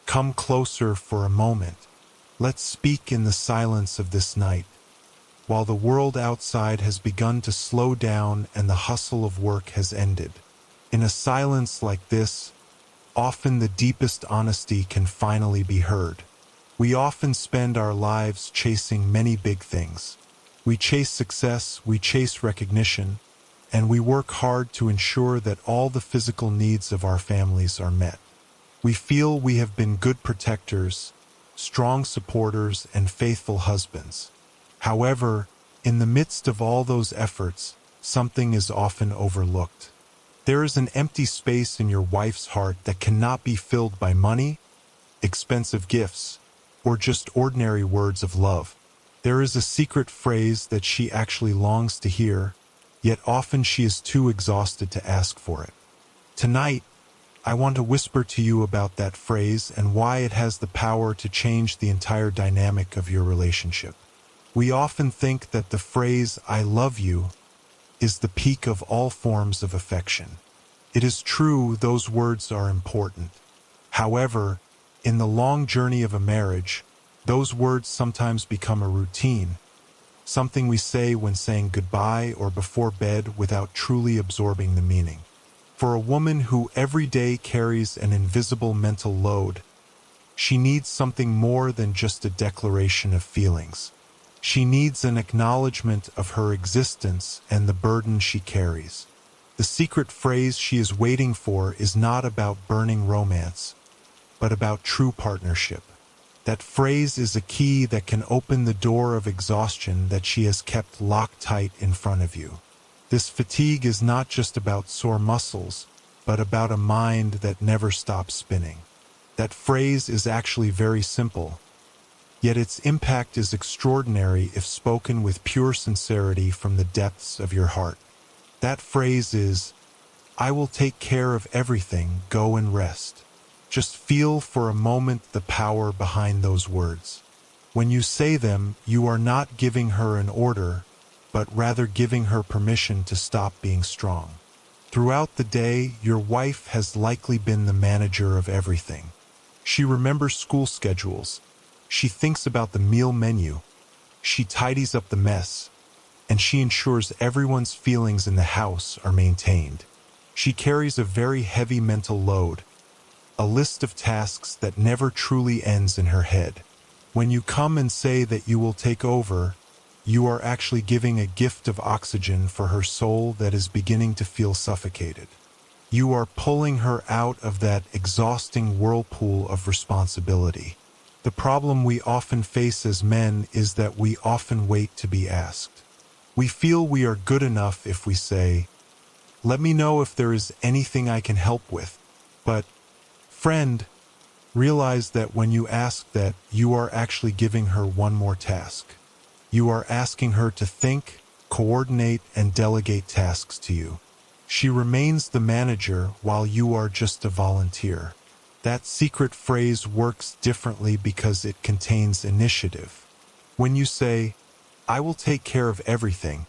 Come closer for a moment. Let's speak in the silence of this night, while the world outside has begun to slow down and the hustle of work has ended. In a silence like this, often the deepest honesty can finally be heard. We often spend our lives chasing many big things. We chase success, we chase recognition, and we work hard to ensure that all the physical needs of our families are met. We feel we have been good protectors, strong supporters, and faithful husbands. However, in the midst of all those efforts, something is often overlooked. There is an empty space in your wife's heart that cannot be filled by money, expensive gifts, or just ordinary words of love. There is a secret phrase that she actually longs to hear, yet often she is too exhausted to ask for it. Tonight, I want to whisper to you about that phrase and why it has the power to change the entire dynamic of your relationship. We often think that the phrase, "I love you," is the peak of all forms of affection. It is true, those words are important. However, in the long journey of a marriage, those words sometimes become a routine, something we say when saying goodbye or before bed without truly absorbing the meaning. For a woman who every day carries an invisible mental load, she needs something more than just a declaration of feelings. She needs an acknowledgement of her existence and the burden she carries. The secret phrase she is waiting for is not about burning romance, but about true partnership. That phrase is a key that can open the door of exhaustion that she has kept locked tight in front of you. This fatigue is not just about sore muscles, but about a mind that never stops spinning. That phrase is actually very simple, yet its impact is extraordinary if spoken with pure sincerity from the depths of your heart. That phrase is, "I will take care of everything, go and rest." Just feel for a moment the power behind those words. When you say them, you are not giving her an order, but rather giving her permission to stop being strong. Throughout the day, your wife has likely been the manager of everything. She remembers school schedules. She thinks about the meal menu. She tidies up the mess. And she ensures everyone's feelings in the house are maintained. She carries a very heavy mental load, a list of tasks that never truly ends in her head. When you come and say that you will take over, you are actually giving a gift of oxygen for her soul that is beginning to feel suffocated. You are pulling her out of that exhausting whirlpool of responsibility. The problem we often face as men is that we often wait to be asked. We feel we are good enough if we say, "Let me know if there is anything I can help with." But, friend, realize that when you ask that, you are actually giving her one more task. You are asking her to think, coordinate, and delegate tasks to you. She remains the manager while you are just a volunteer. That secret phrase works differently because it contains initiative. When you say, "I will take care of everything,"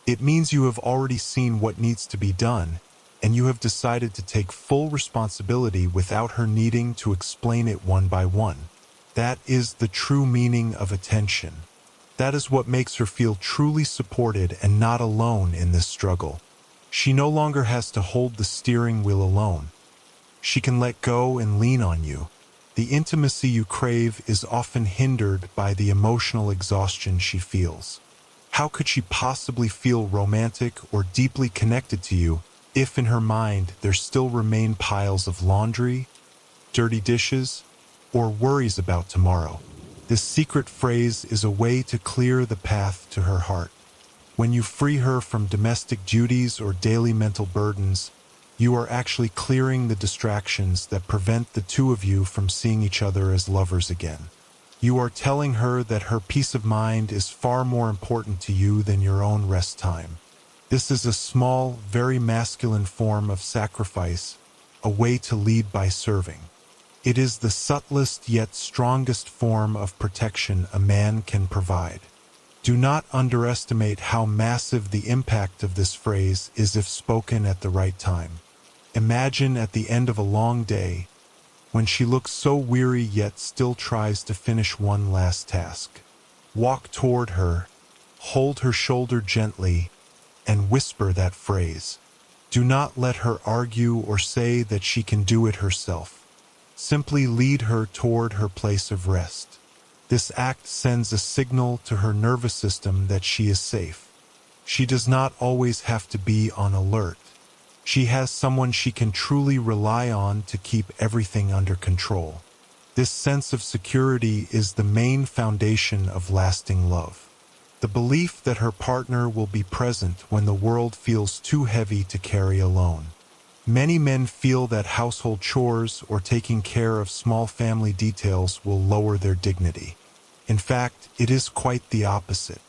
it means you have already seen what needs to be done, and you have decided to take full responsibility without her needing to explain it one by one. That is the true meaning of attention. That is what makes her feel truly supported and not alone in this struggle. She no longer has to hold the steering wheel alone. She can let go and lean on you. The intimacy you crave is often hindered by the emotional exhaustion she feels. How could she possibly feel romantic or deeply connected to you if in her mind there still remain piles of laundry, dirty dishes, or worries about tomorrow? This secret phrase is a way to clear the path to her heart. When you free her from domestic duties or daily mental burdens, you are actually clearing the distractions that prevent the two of you from seeing each other as lovers again. You are telling her that her peace of mind is far more important to you than your own rest time. This is a small, very masculine form of sacrifice, a way to lead by serving. It is the subtlest yet strongest form of protection a man can provide. Do not underestimate how massive the impact of this phrase is if spoken at the right time. Imagine at the end of a long day, when she looks so weary yet still tries to finish one last task. Walk toward her, hold her shoulder gently, and whisper that phrase. Do not let her argue or say that she can do it herself. Simply lead her toward her place of rest. This act sends a signal to her nervous system that she is safe. She does not always have to be on alert. She has someone she can truly rely on to keep everything under control. This sense of security is the main foundation of lasting love. The belief that her partner will be present when the world feels too heavy to carry alone. Many men feel that household chores or taking care of small family details will lower their dignity. In fact, it is quite the opposite.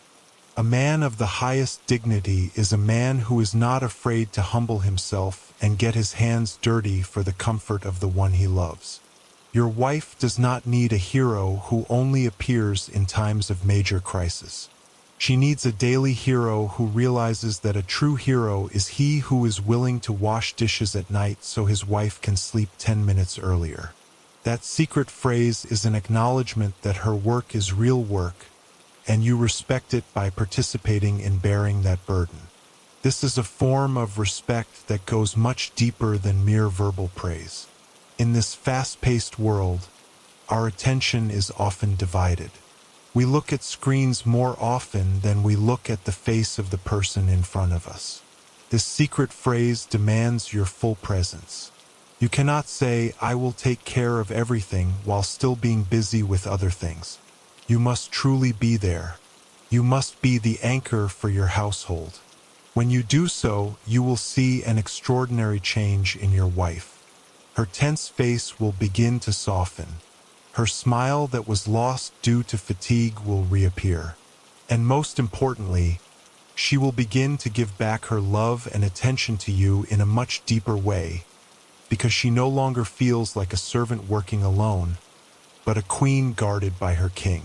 A man of the highest dignity is a man who is not afraid to humble himself and get his hands dirty for the comfort of the one he loves. Your wife does not need a hero who only appears in times of major crisis. She needs a daily hero who realizes that a true hero is he who is willing to wash dishes at night so his wife can sleep 10 minutes earlier. That secret phrase is an acknowledgement that her work is real work, and you respect it by participating in bearing that burden. This is a form of respect that goes much deeper than mere verbal praise. In this fast-paced world, our attention is often divided. We look at screens more often than we look at the face of the person in front of us. This secret phrase demands your full presence. You cannot say, "I will take care of everything," while still being busy with other things. You must truly be there. You must be the anchor for your household. When you do so, you will see an extraordinary change in your wife. Her tense face will begin to soften. Her smile that was lost due to fatigue will reappear. And most importantly, she will begin to give back her love and attention to you in a much deeper way, because she no longer feels like a servant working alone, but a queen guarded by her king.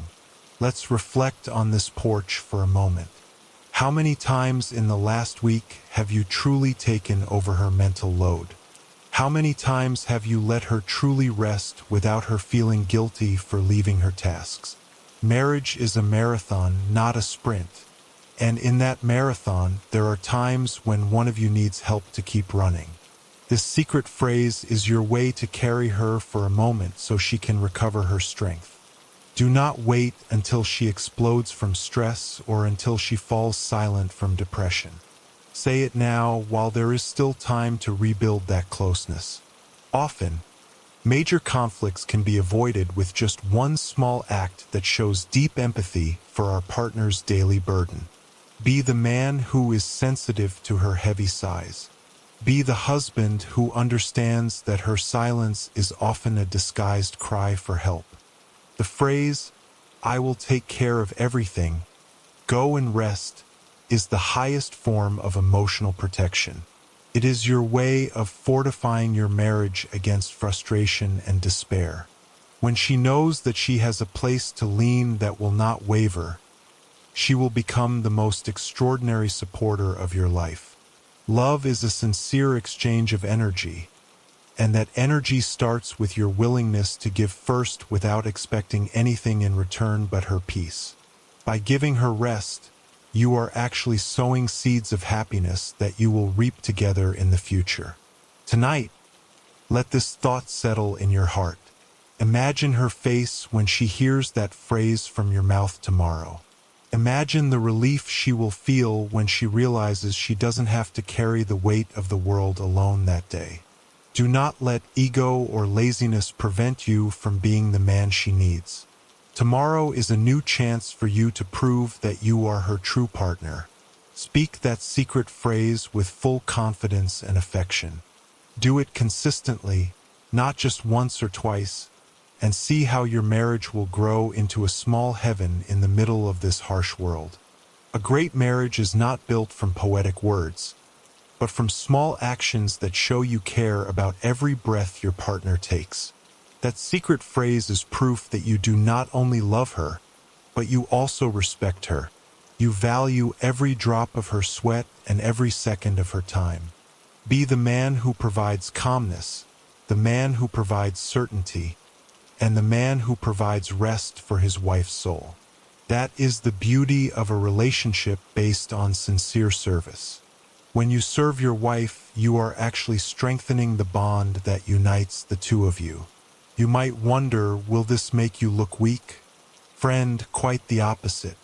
Let's reflect on this porch for a moment. How many times in the last week have you truly taken over her mental load? How many times have you let her truly rest without her feeling guilty for leaving her tasks? Marriage is a marathon, not a sprint. And in that marathon, there are times when one of you needs help to keep running. This secret phrase is your way to carry her for a moment so she can recover her strength. Do not wait until she explodes from stress or until she falls silent from depression. Say it now while there is still time to rebuild that closeness. Often, major conflicts can be avoided with just one small act that shows deep empathy for our partner's daily burden. Be the man who is sensitive to her heavy sighs. Be the husband who understands that her silence is often a disguised cry for help. The phrase, "I will take care of everything, go and rest," is the highest form of emotional protection. It is your way of fortifying your marriage against frustration and despair. When she knows that she has a place to lean that will not waver, she will become the most extraordinary supporter of your life. Love is a sincere exchange of energy, and that energy starts with your willingness to give first without expecting anything in return but her peace. By giving her rest, you are actually sowing seeds of happiness that you will reap together in the future. Tonight, let this thought settle in your heart. Imagine her face when she hears that phrase from your mouth tomorrow. Imagine the relief she will feel when she realizes she doesn't have to carry the weight of the world alone that day. Do not let ego or laziness prevent you from being the man she needs. Tomorrow is a new chance for you to prove that you are her true partner. Speak that secret phrase with full confidence and affection. Do it consistently, not just once or twice, and see how your marriage will grow into a small heaven in the middle of this harsh world. A great marriage is not built from poetic words, but from small actions that show you care about every breath your partner takes. That secret phrase is proof that you do not only love her, but you also respect her. You value every drop of her sweat and every second of her time. Be the man who provides calmness, the man who provides certainty, and the man who provides rest for his wife's soul. That is the beauty of a relationship based on sincere service. When you serve your wife, you are actually strengthening the bond that unites the two of you. You might wonder, will this make you look weak? Friend, quite the opposite.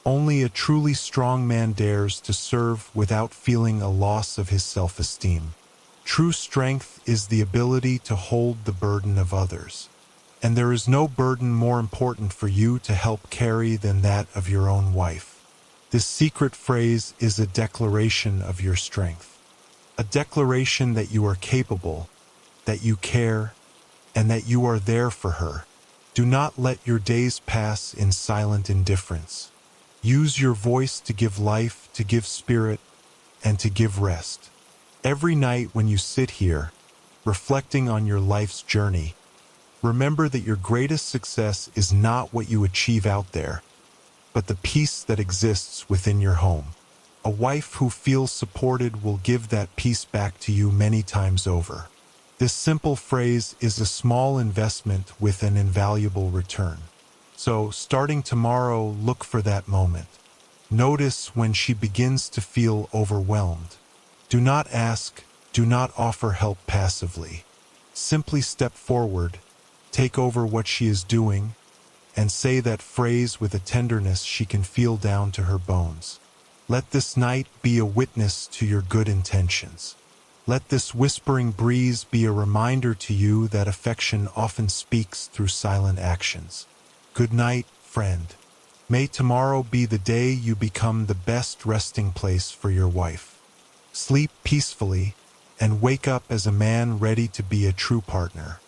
Only a truly strong man dares to serve without feeling a loss of his self-esteem. True strength is the ability to hold the burden of others. And there is no burden more important for you to help carry than that of your own wife. This secret phrase is a declaration of your strength. A declaration that you are capable, that you care, and that you are there for her. Do not let your days pass in silent indifference. Use your voice to give life, to give spirit, and to give rest. Every night when you sit here, reflecting on your life's journey, remember that your greatest success is not what you achieve out there, but the peace that exists within your home. A wife who feels supported will give that peace back to you many times over. This simple phrase is a small investment with an invaluable return. So, starting tomorrow, look for that moment. Notice when she begins to feel overwhelmed. Do not ask, do not offer help passively. Simply step forward, take over what she is doing, and say that phrase with a tenderness she can feel down to her bones. Let this night be a witness to your good intentions. Let this whispering breeze be a reminder to you that affection often speaks through silent actions. Good night, friend. May tomorrow be the day you become the best resting place for your wife. Sleep peacefully and wake up as a man ready to be a true partner.